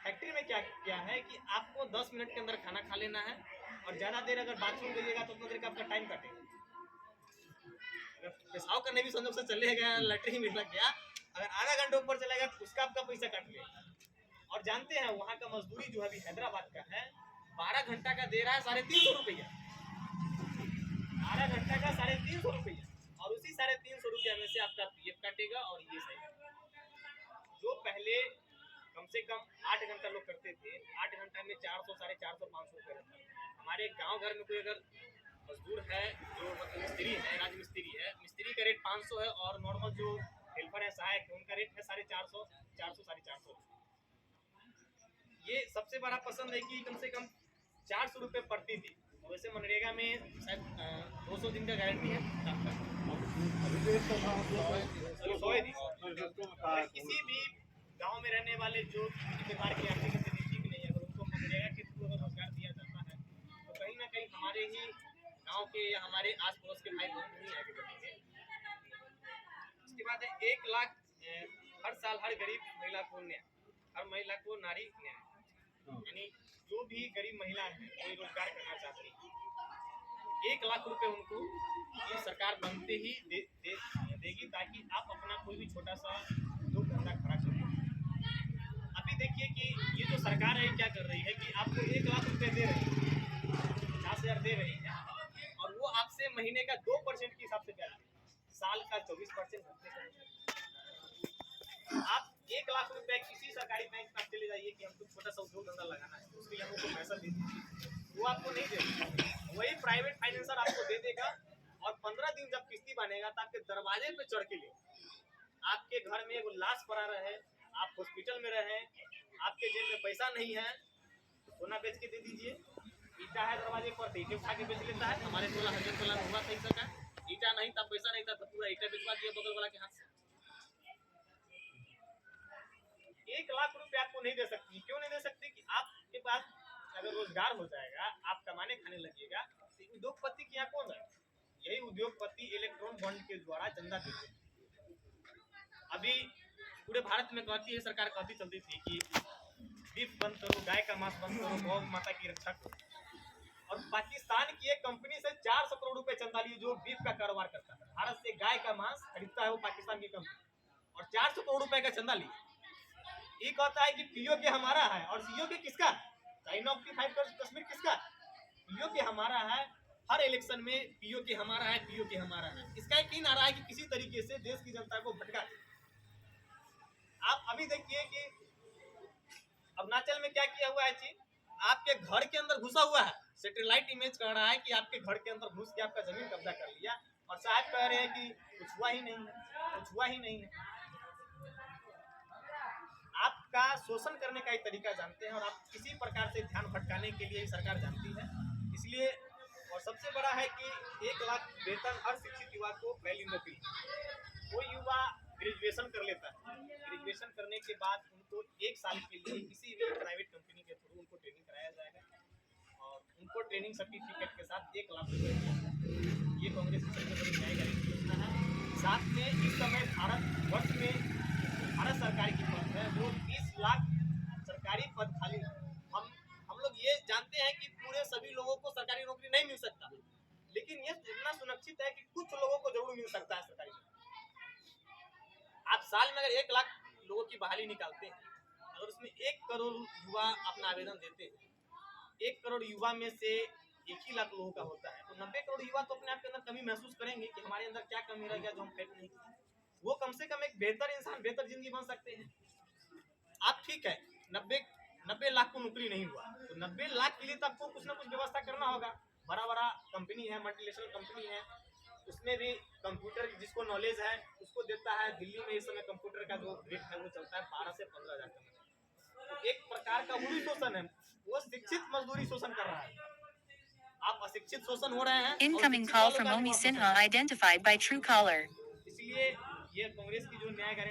Factory में क्या क्या है कि आपको 10 मिनट के अंदर खाना खा लेना है, और ज़्यादा देर अगर बाथरूम गइएगा तो उतना देर का आपका टाइम कटेगा। पेशाब करने भी संजोग से चले गए, लैट्रिन भी लग गया, अगर आधा घंटे ऊपर चलेगा तो उसका आपका पैसा काट लेगा। और जानते हैं वहाँ का मजदूरी जो अभी हैदराबाद का है 12 घंटा का दे रहा है 350 रुपया, 12 घंटा का 350 रुपया, और उसी 350 रुपया में से आपका पीएफ काटेगा। और ये सही जो पहले कम से कम 8 घंटा लोग करते थे, 8 घंटा में 400, 450, 500 रुपये रहता है। हमारे गांव घर में कोई अगर मजदूर है जो मिस्त्री है, राजमिस्त्री है, मिस्त्री का रेट 500 है, और नॉर्मल जो हेल्पर है, सहायक है, उनका रेट है 450, 400, 450। ये सबसे बड़ा पसंद है कि कम से कम 400 रुपये प्रति दिन। वैसे मनरेगा में शायद 200 दिन का गारंटी है किसी भी गांव में रहने वाले जो परिवार की आर्थिक स्थिति ठीक नहीं है, अगर उनको मनरेगा के थ्रू अगर रोजगार दिया जाता है तो कहीं ना कहीं हमारे ही गांव के या हमारे आस पड़ोस के भाई बहन नहीं आगे बढ़ेंगे। इसके बाद है 1 लाख हर साल हर गरीब महिला को न्याय, हर महिला को नारी न्याय, यानी जो भी गरीब महिला है कोई रोजगार करना चाहती है 1 लाख रुपए उनको ये सरकार बनते ही देगी, ताकि आप अपना कोई भी छोटा सा उद्योग धंधा खड़ा कर सकें। अभी देखिए कि ये जो सरकार है क्या कर रही है कि आपको 1 लाख रुपए दे रही है, 50,000 दे रही है, और वो आपसे महीने का 2% के हिसाब से ब्याज देगी, साल का 24%। आप 1 लाख रुपए किसी सरकारी बैंक में चले जाइए कि हमको छोटा सा उद्योग धंधा लगाना है, उसके लिए हमको पैसा दे दीजिए, वो आपको नहीं देगा। वही प्राइवेट फाइनेंसर आपको दे देगा, और 15 दिन जब किस्ती बनेगा तो आपके दरवाजे पे चढ़ के ले, आपके घर में वो लाश पड़ा रहे, आप हॉस्पिटल में रहे, आपके जेब में पैसा नहीं है, सोना बेच के दे दीजिए, ईटा है दरवाजे पर, ईटे उठा के बेच लेता है। हमारे टोला हजन टोला में हुआ सही सका, ईटा नहीं था, पैसा नहीं था, तो पूरा ईटा बेचवा दिया बगल वाला के हाथ से। 1 लाख रुपए आपको नहीं दे सकती। क्यों नहीं दे सकती? कि आपके पास अगर रोजगार हो जाएगा, आप कमाने खाने लगिएगा, तो उद्योगपति की यहाँ कौन है? यही उद्योगपति इलेक्ट्रॉन बॉन्ड के द्वारा चंदा देते हैं। अभी पूरे भारत में कहती है सरकार, कहती चलती थी कि बीफ बंद करो, गाय का मांस बंद करो, गौ माता की रक्षा करो, और पाकिस्तान की एक कंपनी से 400 करोड़ रुपए चंदा लिए जो बीफ का कारोबार करता है, भारत से गाय का मांस खरीदता है वो पाकिस्तान की कंपनी, और 400 करोड़ रुपए का चंदा लिए। ये कहता है कि पीओ के हमारा है, और सीओ के किसका? साइन ऑफ की 5 कश्मीर किसका? पीओ के हमारा है। हर इलेक्शन में पीओ के हमारा है, पीओ के हमारा है। इसका एक ही नारा है कि किसी तरीके से देश की जनता को भटका दे। आप अभी देखिए कि अरुणाचल में क्या किया हुआ है चीन, आपके घर के अंदर घुसा हुआ है, सैटेलाइट इमेज कह रहा है कि आपके घर के अंदर घुस के आपका जमीन कब्जा कर लिया, और साहब कह रहे हैं कि कुछ हुआ ही नहीं है, कुछ हुआ ही नहीं है। आपका शोषण करने का ही तरीका जानते हैं, और आप किसी प्रकार से ध्यान भटकाने के लिए सरकार जानती है। इसलिए और सबसे बड़ा है कि 1 लाख वेतन हर शिक्षित युवा को पहली नौकरी। कोई युवा ग्रेजुएशन कर लेता है, ग्रेजुएशन करने के बाद उनको 1 साल के लिए किसी भी प्राइवेट कंपनी के थ्रू उनको ट्रेनिंग कराया जाएगा, और उनको ट्रेनिंग सर्टिफिकेट के साथ 1 लाख रुपये दिया जाएगा। ये कांग्रेस की सबसे बड़ी न्याय गारंटी योजना है। साथ में इस समय भारत वर्ष में भारत सरकार की पद है वो 30 लाख सरकारी पद खाली है। हम लोग ये जानते हैं कि पूरे सभी लोगों को सरकारी नौकरी नहीं मिल सकता, लेकिन ये इतना सुनिश्चित है कि कुछ लोगों को जरूर मिल सकता है सरकारी नौकरी। आप साल में अगर 1 लाख लोगों की बहाली निकालते हैं, अगर उसमें 1 करोड़ युवा अपना आवेदन देते हैं, 1 करोड़ युवा में से 1 ही लाख लोगों का होता है, तो 90 करोड़ युवा तो अपने आप के अंदर कमी महसूस करेंगे कि हमारे अंदर क्या कमी रह गया जो हम फेंक नहीं किए। वो कम से कम एक बेहतर इंसान, बेहतर जिंदगी बन सकते हैं। आप ठीक है 90 लाख को नौकरी नहीं हुआ, तो 90 लाख के लिए तो आपको कुछ ना कुछ व्यवस्था करना होगा। बड़ा बड़ा कंपनी है, मल्टीनेशनल कंपनी है, उसमें भी कंप्यूटर जिसको नॉलेज है उसको देता है। दिल्ली में इस समय कंप्यूटर का जो रेट है वो चलता है 12 से 15 हज़ार का। तो एक प्रकार का वही शोषण है, वो शिक्षित मजदूरी शोषण कर रहा है। आप अशिक्षित शोषण हो रहे हैं। Incoming call from Omi Sinha identified by Truecaller. इसलिए ये कांग्रेस की जो न्याय गारंटी